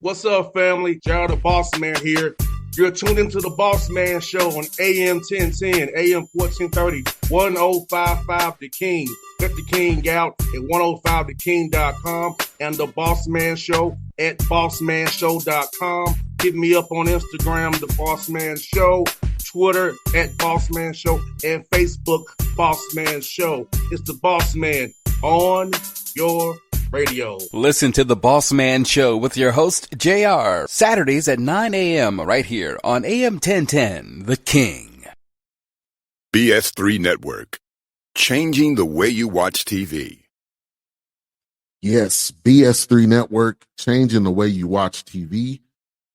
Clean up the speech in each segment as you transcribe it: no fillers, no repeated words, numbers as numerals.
What's up, family? Gerald the Bossman here. You're tuned into the Bossman Show on AM 1010, AM 1430, 1055 The King. Let the King out at 105theking.com and the Bossman Show at bossmanshow.com. Hit me up on Instagram, The Bossman Show, Twitter at Bossman Show, and Facebook, Bossman Show. It's the Bossman on your radio. Listen to the Bossman Show with your host, JR, Saturdays at 9 a.m. right here on AM 1010, The King. BS3 Network, changing the way you watch TV. Yes, BS3 Network, changing the way you watch TV,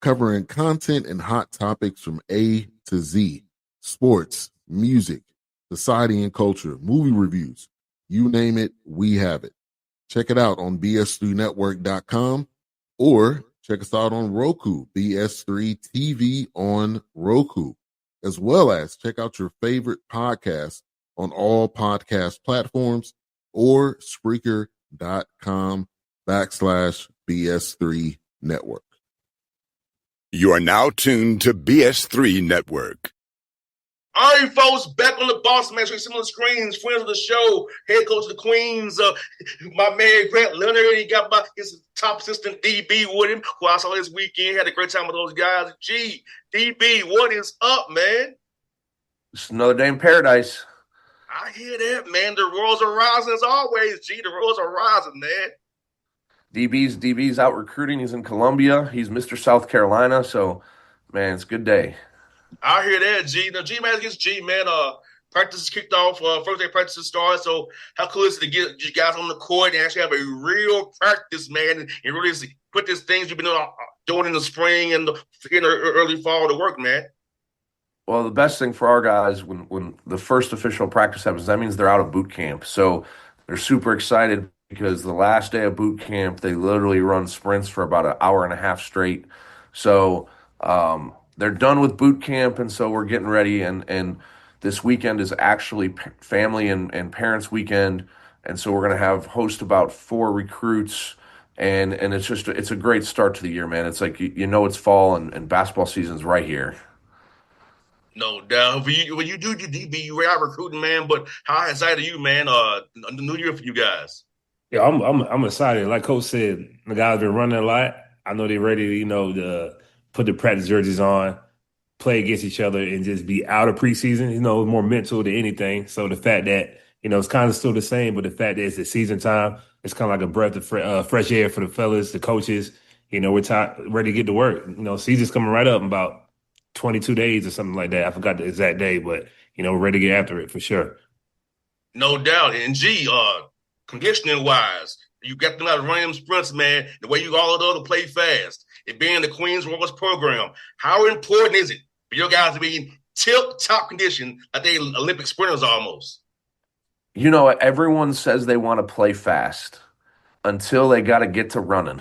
covering content and hot topics from A to Z, sports, music, society and culture, movie reviews, you name it, we have it. Check it out on bs3network.com or check us out on Roku, BS3 TV on Roku, as well as check out your favorite podcast on all podcast platforms or Spreaker.com/BS3 Network. You are now tuned to BS3 Network. All right, folks, back on the Bossman Show. Some of the screens, friends of the show, head coach of the Queens, my man Leonard. He got his top assistant DB with him, who I saw this weekend. Had a great time with those guys. Gee, DB, what is up, man? It's another day in paradise. I hear that, man. The Royals are rising as always. Gee, the Royals are rising, man. DB's out recruiting. He's in Columbia. He's Mr. South Carolina. So, man, it's a good day. I hear that, G. Now, G-Man against G-Man. Practice is kicked off. First day practice started. So how cool is it to get you guys on the court and actually have a real practice, man, and really put these things you've been doing in the spring and in the early fall to work, man? Well, the best thing for our guys when the first official practice happens, that means they're out of boot camp. So they're super excited because the last day of boot camp, they literally run sprints for about an hour and a half straight. So they're done with boot camp, and so we're getting ready. And this weekend is actually family and parents weekend, and so we're going to host about 4 recruits, and it's a great start to the year, man. It's like it's fall and basketball season's right here. No doubt. When you do your DB, you out recruiting, man. But how excited are you, man? The new year for you guys. Yeah, I'm excited. Like Coach said, the guys been running a lot. I know they're ready, to put the practice jerseys on, play against each other, and just be out of preseason. More mental than anything. So the fact that, it's kind of still the same, but the fact that it's the season time, it's kind of like a breath of fresh air for the fellas, the coaches. We're ready to get to work. Season's coming right up in about 22 days or something like that. I forgot the exact day, but, we're ready to get after it for sure. No doubt. And G, conditioning-wise, you got them out running sprints, man, the way you all to play fast. It being the Queens Royals program, how important is it for your guys to be in tip-top condition like they Olympic sprinters almost? Everyone says they want to play fast until they got to get to running.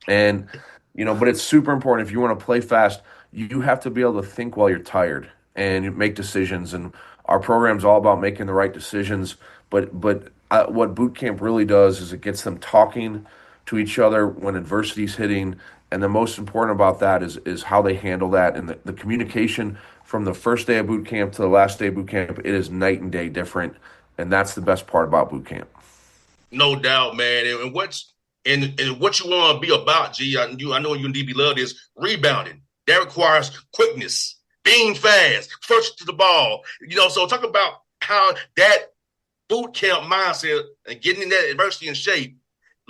And, but it's super important. If you want to play fast, you have to be able to think while you're tired and make decisions. And our program's all about making the right decisions. But what boot camp really does is it gets them talking to each other when adversity's hitting. And the most important about that is how they handle that. And the communication from the first day of boot camp to the last day of boot camp, it is night and day different. And that's the best part about boot camp. No doubt, man. And what you want to be about, G, I know you and DB love this, rebounding. That requires quickness, being fast, first to the ball. So talk about how that boot camp mindset and getting in that adversity in shape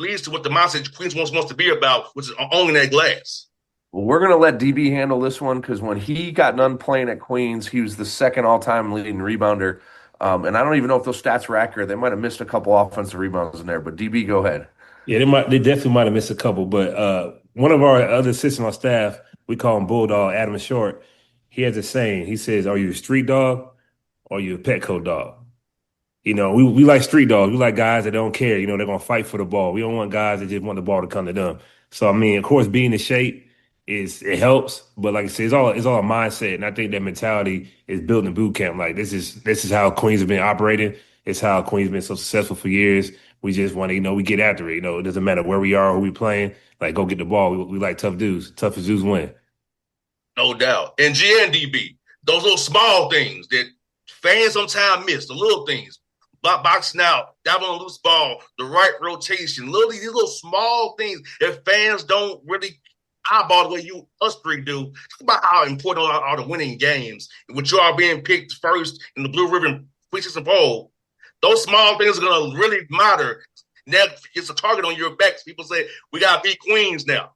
leads to what the mindset Queens wants to be about, which is owning that glass. Well, we're going to let DB handle this one because when he got done playing at Queens, he was the second all-time leading rebounder. And I don't even know if those stats were accurate. They might have missed a couple offensive rebounds in there. But DB, go ahead. Yeah, they definitely might have missed a couple. But one of our other assistants on staff, we call him Bulldog, Adam Short. He has a saying. He says, "Are you a street dog or are you a Petco dog?" We like street dogs. We like guys that don't care. They're going to fight for the ball. We don't want guys that just want the ball to come to them. So, of course, being in shape it helps. But like I said, it's all a mindset. And I think that mentality is built in boot camp. Like this is how Queens have been operating. It's how Queens been so successful for years. We just want to, we get after it. It doesn't matter where we are, who we playing. like go get the ball. We like tough dudes. Toughest dudes win. No doubt. And GNDB, those little small things that fans sometimes miss, the little things. Boxing out, diving on a loose ball, the right rotation, these little small things that fans don't really eyeball the way us three do. Talk about how important are the winning games. With you all being picked first in the Blue Ribbon preseason poll, those small things are going to really matter. Now it's a target on your back. People say, we got to beat Queens now.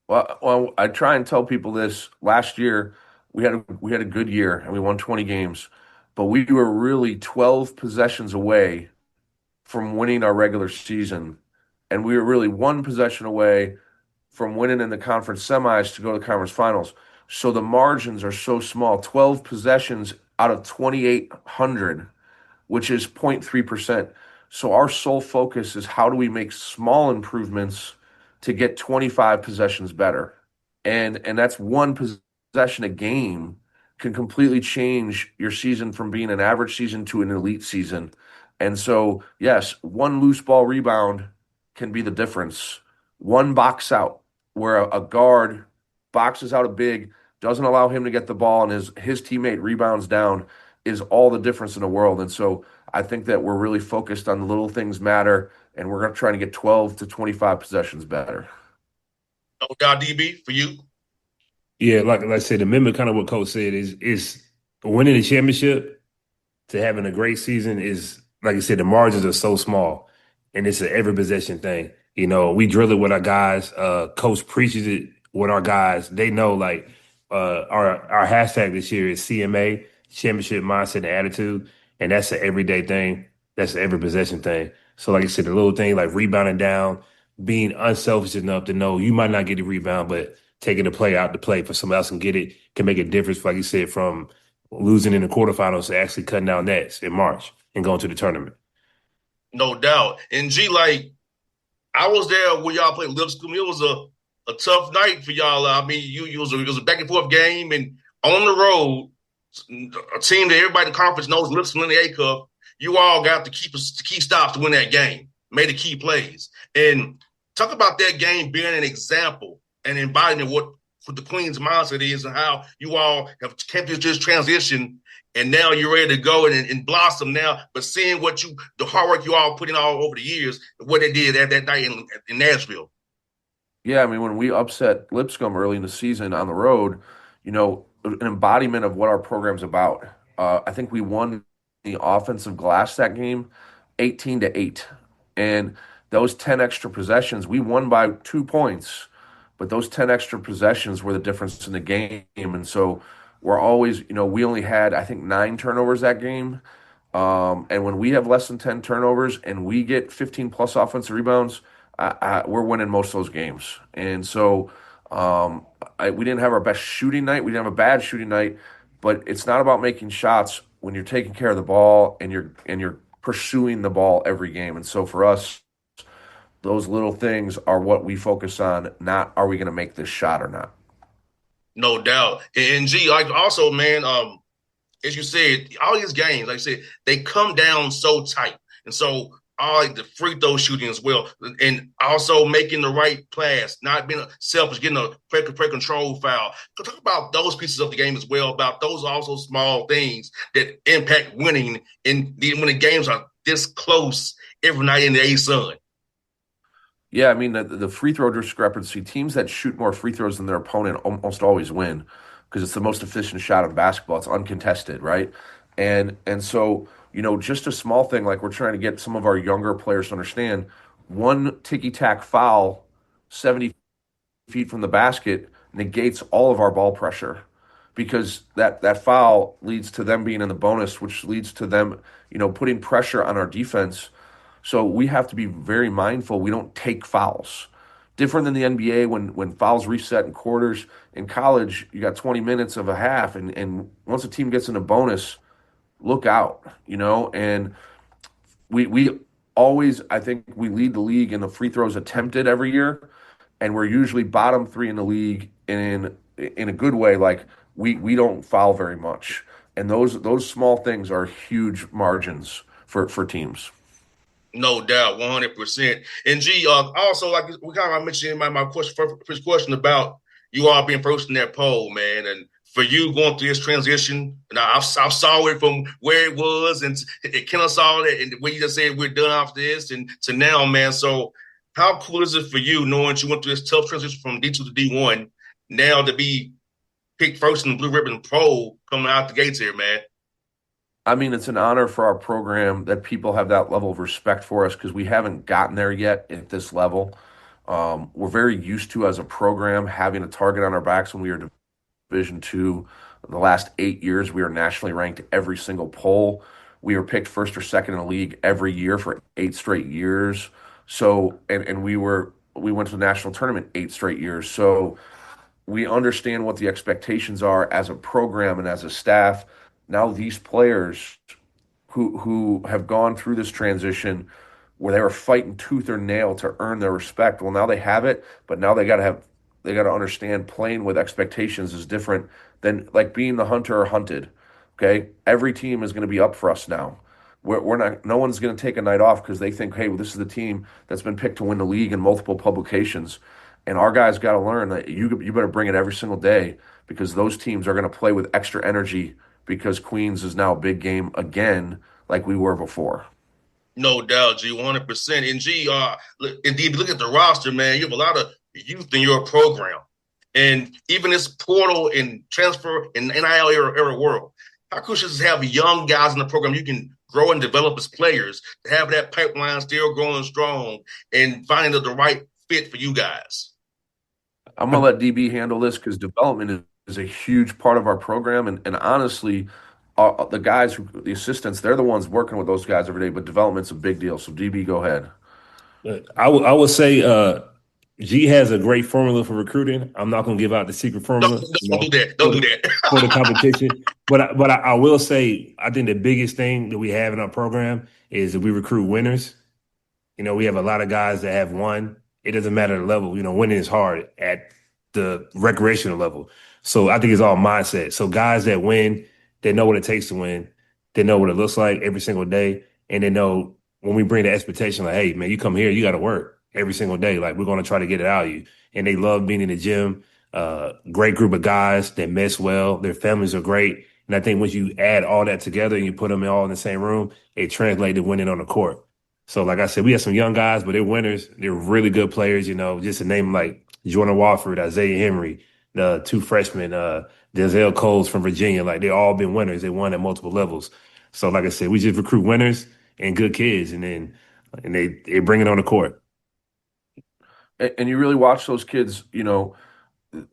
Well, I try and tell people this. Last year, we had a good year and we won 20 games, but we were really 12 possessions away from winning our regular season, and we were really one possession away from winning in the conference semis to go to the conference finals. So the margins are so small. 12 possessions out of 2,800, which is 0.3%. So our sole focus is how do we make small improvements to get 25 possessions better. And that's one possession a game can completely change your season from being an average season to an elite season. And so, yes, one loose ball rebound can be the difference. One box out where a guard boxes out a big, doesn't allow him to get the ball, and his teammate rebounds down is all the difference in the world. And so I think that we're really focused on the little things matter, and we're going to try to get 12 to 25 possessions better. No doubt, DB, for you. Yeah, like I said, remember kind of what Coach said is winning the championship to having a great season is, like I said, the margins are so small, and it's an every possession thing. You know, we drill it with our guys. Coach preaches it with our guys. They know, like, our hashtag this year is CMA, Championship Mindset and Attitude, and that's an everyday thing. That's an every possession thing. So, like I said, the little thing like rebounding down, being unselfish enough to know you might not get the rebound, but taking the play out to play for somebody else can get it can make a difference, like you said, from losing in the quarterfinals to actually cutting down nets in March and going to the tournament. No doubt. And G, like, I was there when y'all played Lipscomb. It was a tough night for y'all. I mean, it was a back and forth game, and on the road, a team that everybody in the conference knows, Lipscomb in the A Cup. You all got the key stops to win that game, made the key plays, and talk about that game being an example and embodying what the Queen's mindset is and how you all have came through this transition. And now you're ready to go and blossom now. But seeing the hard work you all put in all over the years, what they did that night in Nashville. Yeah, I mean, when we upset Lipscomb early in the season on the road, an embodiment of what our program's about. I think we won the offensive glass that game 18-8. And those 10 extra possessions, we won by 2 points, but those 10 extra possessions were the difference in the game. And so we're always, we only had, I think, 9 turnovers that game. And when we have less than 10 turnovers and we get 15 plus offensive rebounds, we're winning most of those games. And so we didn't have our best shooting night. We didn't have a bad shooting night, but it's not about making shots when you're taking care of the ball and you're pursuing the ball every game. And so for us, those little things are what we focus on, not are we going to make this shot or not. No doubt. And G, like also, man, as you said, all these games, like I said, they come down so tight. And so all like the free throw shooting as well. And also making the right pass, not being selfish, getting a pre-control foul. Talk about those pieces of the game as well, about those also small things that impact winning when the games are this close every night in the A-Sun. Yeah, I mean, the free throw discrepancy, teams that shoot more free throws than their opponent almost always win because it's the most efficient shot in basketball. It's uncontested, right? And so, just a small thing like we're trying to get some of our younger players to understand, one ticky-tack foul 70 feet from the basket negates all of our ball pressure because that foul leads to them being in the bonus, which leads to them, putting pressure on our defense. So we have to be very mindful we don't take fouls. Different than the NBA when fouls reset in quarters. In college, you got 20 minutes of a half, and once a team gets in a bonus, look out, and we always, I think we lead the league in the free throws attempted every year, and we're usually bottom 3 in the league in a good way. Like we don't foul very much, and those small things are huge margins for teams. No doubt, 100%. And G, also like we kind of mentioned in my question, first question about you all being first in that poll, man, and for you going through this transition, and I saw it from where it was, and it kind of saw it, and when you just said we're done after this, and to now, man. So, how cool is it for you knowing you went through this tough transition from D2 to D1, now to be picked first in the Blue Ribbon poll coming out the gates here, man? I mean, it's an honor for our program that people have that level of respect for us because we haven't gotten there yet at this level. We're very used to, as a program, having a target on our backs when we were Division two. In the last 8 years, we are nationally ranked every single poll. We were picked first or second in the league every year for 8 straight years. So, and we went to the national tournament 8 straight years. So we understand what the expectations are as a program and as a staff. Now these players who have gone through this transition where they were fighting tooth or nail to earn their respect. Well, now they have it, but now they got to understand playing with expectations is different than like being the hunter or hunted. Okay, every team is going to be up for us now. We're not. No one's going to take a night off because they think, hey, well, this is the team that's been picked to win the league in multiple publications, and our guys got to learn that you better bring it every single day because those teams are going to play with extra energy because Queens is now a big game again, like we were before. No doubt, G, 100%. And G, indeed, look at the roster, man. You have a lot of youth in your program. And even this portal and transfer and NIL era world, how crucial is it to have young guys in the program you can grow and develop as players, to have that pipeline still growing strong and finding the right fit for you guys? I'm gonna let DB handle this because development is a huge part of our program, and honestly, the guys the assistants, they're the ones working with those guys every day. But development's a big deal. So DB, go ahead. I would say G has a great formula for recruiting. I'm not going to give out the secret formula, Don't do that. Don't do that. for the competition. But I will say I think the biggest thing that we have in our program is that we recruit winners. We have a lot of guys that have won. It doesn't matter the level. Winning is hard at the recreational level. So I think it's all mindset. So guys that win, they know what it takes to win. They know what it looks like every single day, and they know when we bring the expectation, like, hey, man, you come here, you got to work every single day. Like, we're going to try to get it out of you. And they love being in the gym. Great group of guys that mess well. Their families are great. And I think once you add all that together and you put them all in the same room, it translates to winning on the court. So, like I said, we have some young guys, but they're winners. They're really good players, just to name like Jordan Wofford, Isaiah Henry, the two freshmen, Denzel Coles from Virginia. Like, they all been winners. They won at multiple levels. So, like I said, we just recruit winners and good kids, and they bring it on the court. And you really watch those kids. The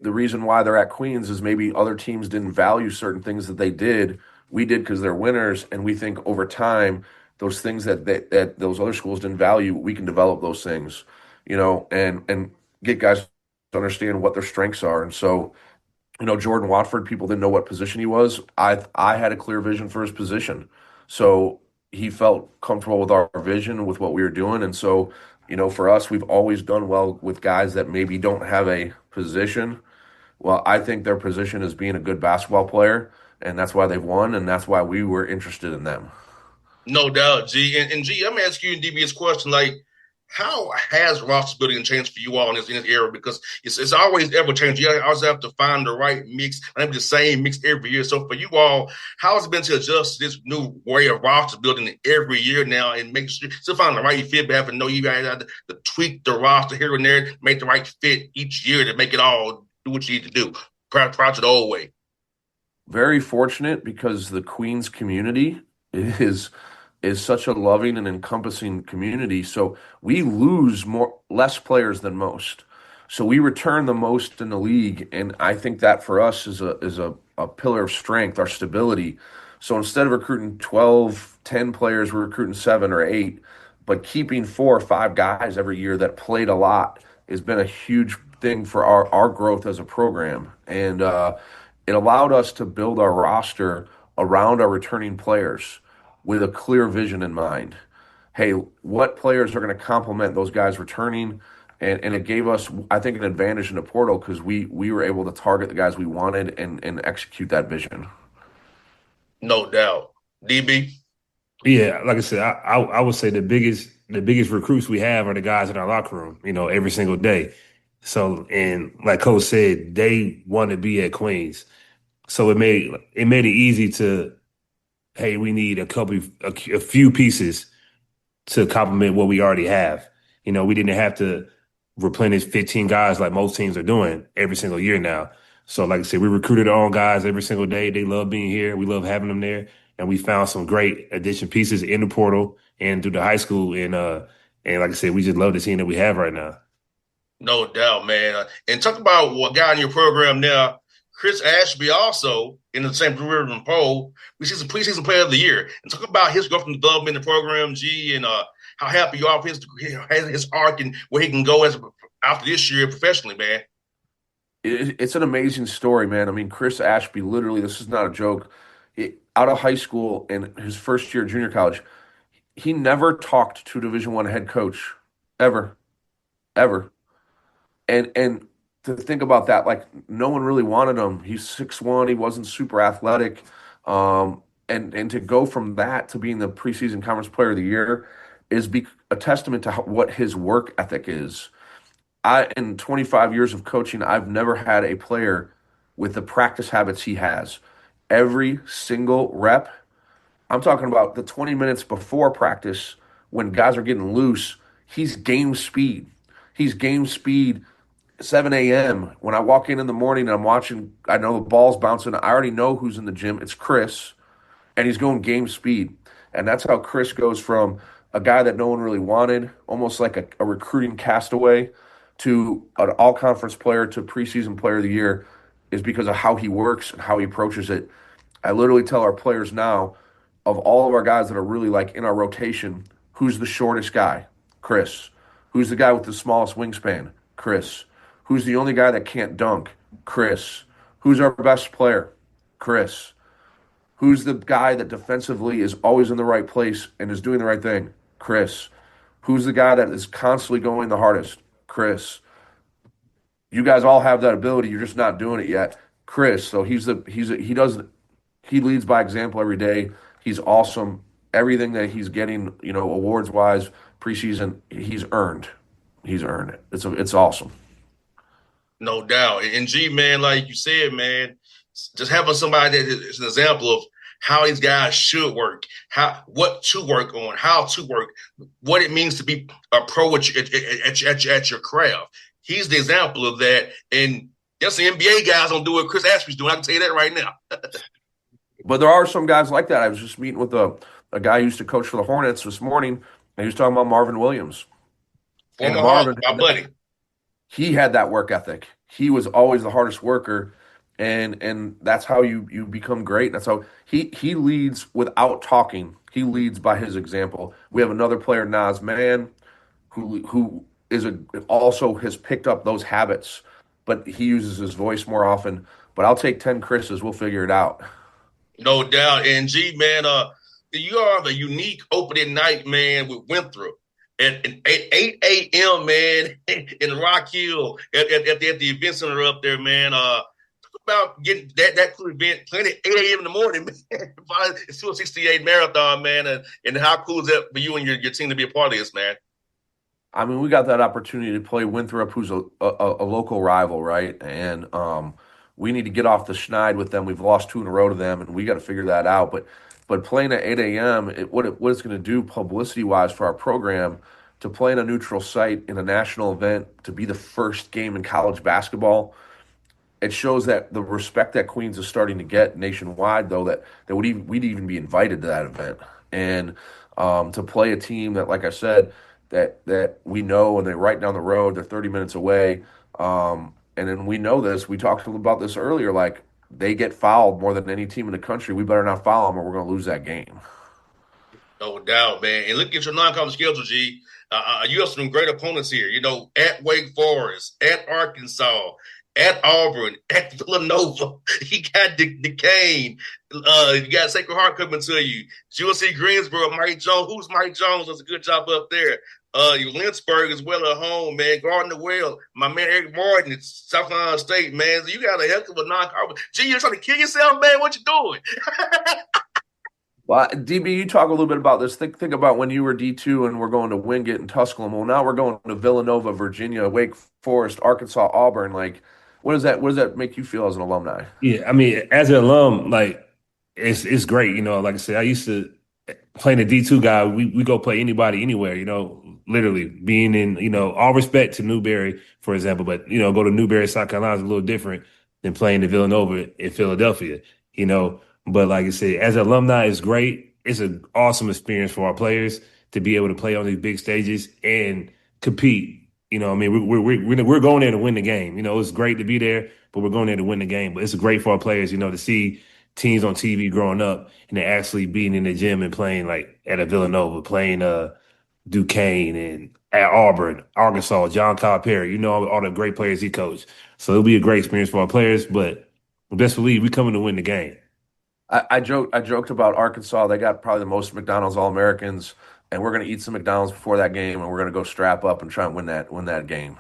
reason why they're at Queens is maybe other teams didn't value certain things that they did. We did because they're winners, and we think over time those things that those other schools didn't value, we can develop those things, and get guys to understand what their strengths are. And so, Jordan Watford, people didn't know what position he was. I had a clear vision for his position, so he felt comfortable with our vision, with what we were doing, and so. For us, we've always done well with guys that maybe don't have a position. Well, I think their position is being a good basketball player, and that's why they've won, and that's why we were interested in them. No doubt, G. And G, I'm asking you in DB's question, like, how has roster building changed for you all in this era? Because it's always ever changing. You always have to find the right mix, and have the same mix every year. So for you all, how has it been to adjust to this new way of roster building every year now and making sure still find the right fit, but having to know you guys have to tweak the roster here and there, make the right fit each year to make it all do what you need to do prior to the old way? Very fortunate because the Queens community is such a loving and encompassing community. So we lose less players than most. So we return the most in the league, and I think that for us is a pillar of strength, our stability. So instead of recruiting 12, 10 players, we're recruiting 7 or 8, but keeping 4 or 5 guys every year that played a lot has been a huge thing for our growth as a program. And it allowed us to build our roster around our returning players with a clear vision in mind. Hey, what players are going to complement those guys returning? And it gave us, I think, an advantage in the portal because we were able to target the guys we wanted and execute that vision. No doubt. DB? Yeah, like I said, I would say the biggest recruits we have are the guys in our locker room, every single day. So, and like Coach said, they want to be at Queens. So it made it easy to, hey, we need a few pieces to complement what we already have. We didn't have to replenish 15 guys like most teams are doing every single year now. So, like I said, we recruited our own guys every single day. They love being here. We love having them there. And we found some great addition pieces in the portal and through the high school. And like I said, we just love the team that we have right now. No doubt, man. And talk about what guy in your program now, Chris Ashby, also in the same career poll. We see some preseason player of the year. And talk about his growth and development in the program, G, and how happy you are for his arc and where he can go as after this year professionally, man. It's an amazing story, man. I mean, Chris Ashby, literally, this is not a joke. Out of high school and his first year at junior college, he never talked to a Division I head coach ever, ever. And to think about that, like no one really wanted him. He's 6'1", he wasn't super athletic. And to go from that to being the preseason conference player of the year is a testament to what his work ethic is. In 25 years of coaching, I've never had a player with the practice habits he has. Every single rep, I'm talking about the 20 minutes before practice when guys are getting loose, he's game speed. He's game speed 7 a.m. When I walk in the morning and I'm watching, I know the ball's bouncing. I already know who's in the gym. It's Chris, and he's going game speed. And that's how Chris goes from a guy that no one really wanted, almost like a recruiting castaway, to an all-conference player to preseason player of the year, is because of how he works and how he approaches it. I literally tell our players now, of all of our guys that are really like in our rotation, who's the shortest guy? Chris. Who's the guy with the smallest wingspan? Chris. Who's the only guy that can't dunk? Chris. Who's our best player? Chris. Who's the guy that defensively is always in the right place and is doing the right thing? Chris. Who's the guy that is constantly going the hardest? Chris. You guys all have that ability. You're just not doing it yet. Chris. So he leads by example every day. He's awesome. Everything that he's getting, awards wise, preseason, he's earned. He's earned it. It's awesome. No doubt. And G, man, like you said, man, just having somebody that is an example of how these guys should work, what to work on, how to work, what it means to be a pro at your craft. He's the example of that. And yes, the NBA guys don't do what Chris Ashby's doing. I can tell you that right now. But there are some guys like that. I was just meeting with a guy who used to coach for the Hornets this morning, and he was talking about Marvin Williams. Former Hawk, my buddy. He had that work ethic. He was always the hardest worker, and that's how you become great. That's how he leads without talking. He leads by his example. We have another player, Nas Man, who also has picked up those habits, but he uses his voice more often. But I'll take 10 Chris's. We'll figure it out. No doubt. And G, man, you are the unique opening night, man, with Winthrop at 8 a.m., man, in Rock Hill at the event center up there, man. Talk about getting that cool event playing at 8 a.m. in the morning, man. It's 268 marathon, man. And how cool is that for you and your team to be a part of this, man? I mean, we got that opportunity to play Winthrop, who's a local rival, right? And we need to get off the schneid with them. We've lost 2 in a row to them, and we got to figure that out. But playing at 8 a.m., what it's going to do publicity-wise for our program, to play in a neutral site in a national event, to be the first game in college basketball, it shows that the respect that Queens is starting to get nationwide, though, that we'd even be invited to that event. And to play a team that, like I said, that we know, and they're right down the road, they're 30 minutes away. And then we know this. We talked about this earlier. Like, they get fouled more than any team in the country. We better not foul them, or we're going to lose that game. No doubt, man. And look at your non-conference schedule, G. You have some great opponents here. At Wake Forest, at Arkansas, at Auburn, at Villanova. You got Duquesne. You got Sacred Heart coming to you. UNC Greensboro, Mike Jones. Who's Mike Jones? Does a good job up there. Lynchburg as well at home, man. Gardner Well, my man Eric Martin at South Carolina State, man. So you got a heck of a non-conference. Gee, you're trying to kill yourself, man. What you doing? Well, DB, you talk a little bit about this. Think about when you were D2 and we're going to Wingate and Tusculum. Well, now we're going to Villanova, Virginia, Wake Forest, Arkansas, Auburn. Like, what does that make you feel as an alumni? Yeah, I mean, as an alum, like it's great. Like I said, I used to playing a D2 guy. We go play anybody anywhere. Literally being in. All respect to Newberry, for example, but go to Newberry, South Carolina is a little different than playing to Villanova in Philadelphia. But like I said, as an alumni, it's great. It's an awesome experience for our players to be able to play on these big stages and compete. I mean, we're going there to win the game. It's great to be there, but we're going there to win the game. But it's great for our players, to see teams on TV growing up and they're actually being in the gym and playing like at a Villanova, playing Duquesne and at Auburn, Arkansas, John Calipari, all the great players he coached. So it'll be a great experience for our players, but best believe we coming to win the game. I joked about Arkansas. They got probably the most McDonald's All-Americans, and we're going to eat some McDonald's before that game, and we're going to go strap up and try and win that game.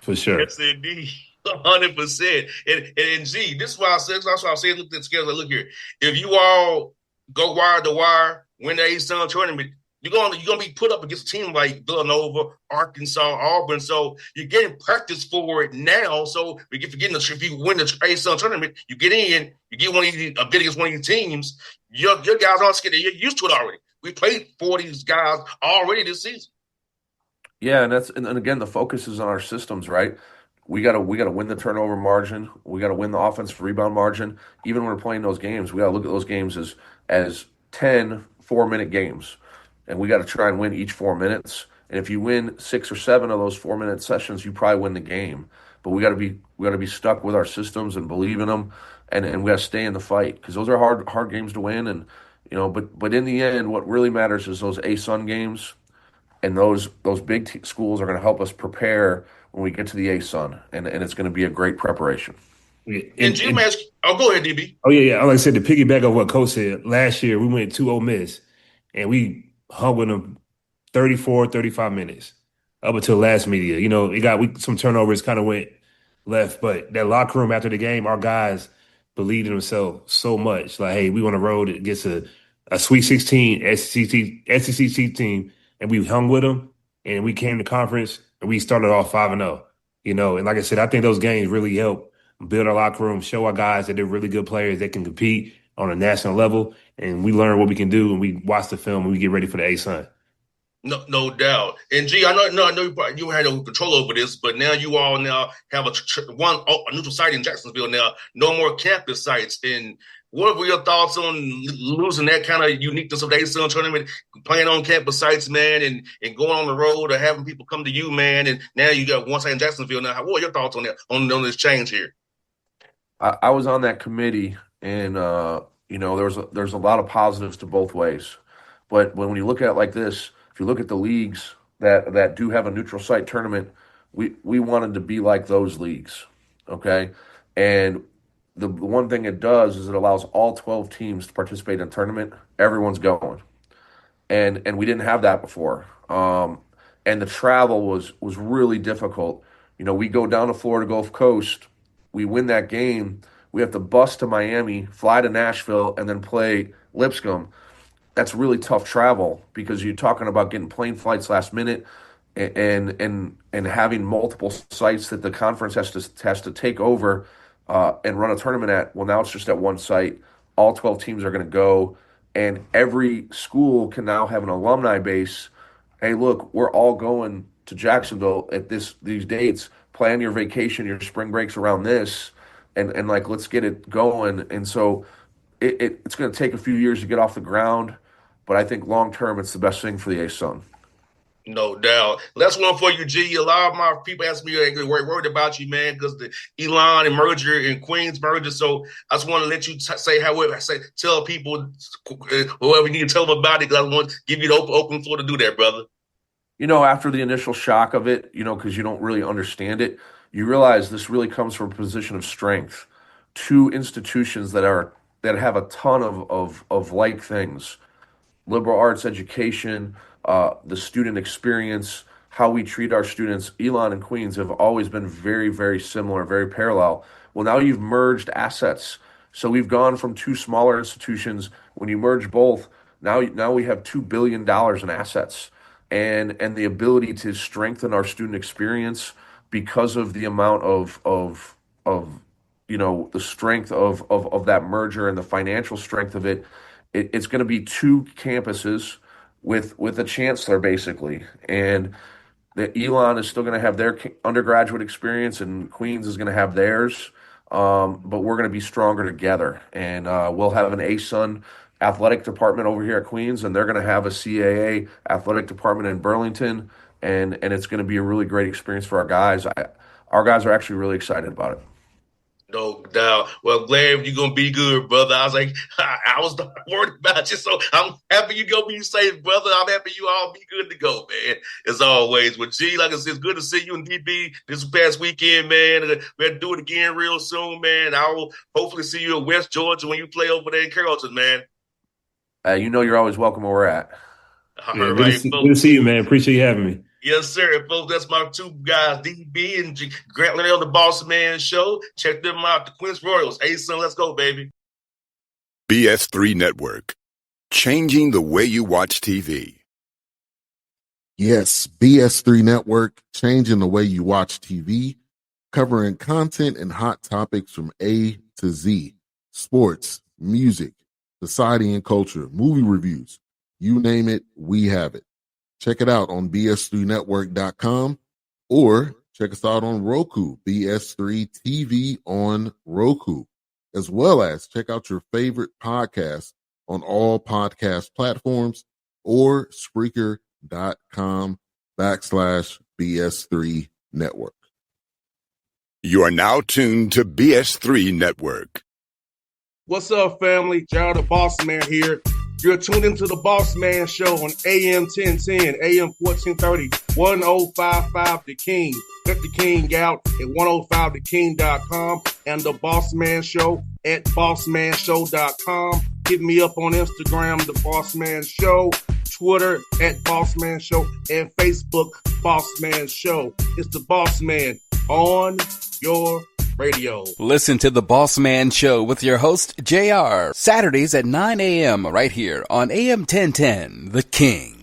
For sure. Yes, indeed. 100%. And G, this is why I said, that's why I said, look at the schedule. Look here. If you all go wire to wire, win the A-Sun tournament, you're gonna be put up against a team like Villanova, Arkansas, Auburn. So you're getting practice for it now. So if you win the A-Sun tournament, you get in, you get a bid against one of these teams. Your guys aren't scared. You're used to it already. We played 40 guys already this season. Yeah, and again, the focus is on our systems, right? We gotta win the turnover margin. We gotta win the offensive rebound margin. Even when we're playing those games, we gotta look at those games as 10 4-minute games, and we gotta try and win each 4 minutes. And if you win 6 or 7 of those 4-minute sessions, you probably win the game. But we gotta be stuck with our systems and believe in them, and we gotta stay in the fight because those are hard games to win. And but in the end, what really matters is those A-Sun games and those big schools are going to help us prepare when we get to the A-Sun, and it's going to be a great preparation. Yeah, And Jim asked, go ahead, DB. Oh yeah. Like I said, to piggyback on what Coach said, last year we went to Ole Miss and we hung with them 34, 35 minutes up until last media. It got some turnovers kind of went left, but that locker room after the game, our guys believed in themselves so much. Like, hey, we on the road against a Sweet 16 SEC team, and we hung with them, and we came to conference, and we started off 5-0. And like I said, I think those games really help build our locker room, show our guys that they're really good players that can compete on a national level, and we learn what we can do, and we watch the film, and we get ready for the A-Sun. No doubt. And G, I know you had no control over this, but now you all now have a neutral site in Jacksonville now. No more campus sites. And what were your thoughts on losing that kind of uniqueness of the A-Sun tournament, playing on campus sites, man, and going on the road or having people come to you, man? And now you got one site in Jacksonville. Now, what are your thoughts on that? On this change here? I was on that committee, and there's a lot of positives to both ways. But when you look at it like this, if you look at the leagues that do have a neutral site tournament, we wanted to be like those leagues, okay? And the one thing it does is it allows all 12 teams to participate in a tournament. Everyone's going, and we didn't have that before. And the travel was really difficult. We go down to Florida Gulf Coast, we win that game, we have to bus to Miami, fly to Nashville, and then play Lipscomb. That's really tough travel because you're talking about getting plane flights last minute and having multiple sites that the conference has to take over and run a tournament at. Well, now it's just at one site. All 12 teams are going to go, and every school can now have an alumni base. Hey, look, we're all going to Jacksonville at these dates. Plan your vacation, your spring breaks around this, and like let's get it going. And so it's going to take a few years to get off the ground, but I think long term it's the best thing for the A-Sun. No doubt. That's one for you, G. A lot of my people ask me, worried about you, man, because the Elon and merger and Queens merger. So I just want to let you tell people whoever you need to tell them about it, because I want to give you the open floor to do that, brother. After the initial shock of it, because you don't really understand it, you realize this really comes from a position of strength. Two institutions that have a ton of like things: liberal arts education, the student experience, how we treat our students. Elon and Queens have always been very, very similar, very parallel. Well, now you've merged assets. So we've gone from two smaller institutions. When you merge both, Now we have $2 billion in assets, and the ability to strengthen our student experience because of the amount of the strength of that merger and the financial strength of it. It's going to be two campuses with a chancellor basically, and that Elon is still going to have their undergraduate experience and Queens is going to have theirs. But we're going to be stronger together, and we'll have an ASUN athletic department over here at Queens, and they're going to have a CAA athletic department in Burlington, and it's going to be a really great experience for our guys. Our guys are actually really excited about it. No doubt. Well, glad you're gonna be good, brother. I was like, I was worried about you, so I'm happy you gonna be safe, brother. I'm happy you all be good to go, man. As always. Well, G, like I said, it's good to see you in DB this past weekend, man. We'll do it again real soon, man. I will hopefully see you in West Georgia when you play over there in Carrollton, man. You're always welcome where we're at. All Yeah, right, good to folks. see you, man. Appreciate you having me. Yes, sir. Folks, that's my two guys, DB and Grant Leonard on the Boss Man Show. Check them out, the Quince Royals. Hey, son, let's go, baby. BS3 Network. Changing the way you watch TV. Yes, BS3 Network, changing the way you watch TV, covering content and hot topics from A to Z, sports, music, society and culture, movie reviews. You name it, we have it. Check it out on bs3network.com or check us out on Roku, BS3 TV on Roku, as well as check out your favorite podcast on all podcast platforms or Spreaker.com/BS3 Network. You are now tuned to BS3 Network. What's up, family? Gerald the Boss Man here. You're tuned into the Boss Man Show on AM 1010, AM 1430, 1055 The King. Let the King out at 105theking.com and the Boss Man Show at bossmanshow.com. Hit me up on Instagram, The Boss Man Show, Twitter at Boss Man Show, and Facebook, Boss Man Show. It's the Boss Man on your radio. Listen to The Boss Man Show with your host, JR, Saturdays at 9 a.m. right here on AM 1010, The King.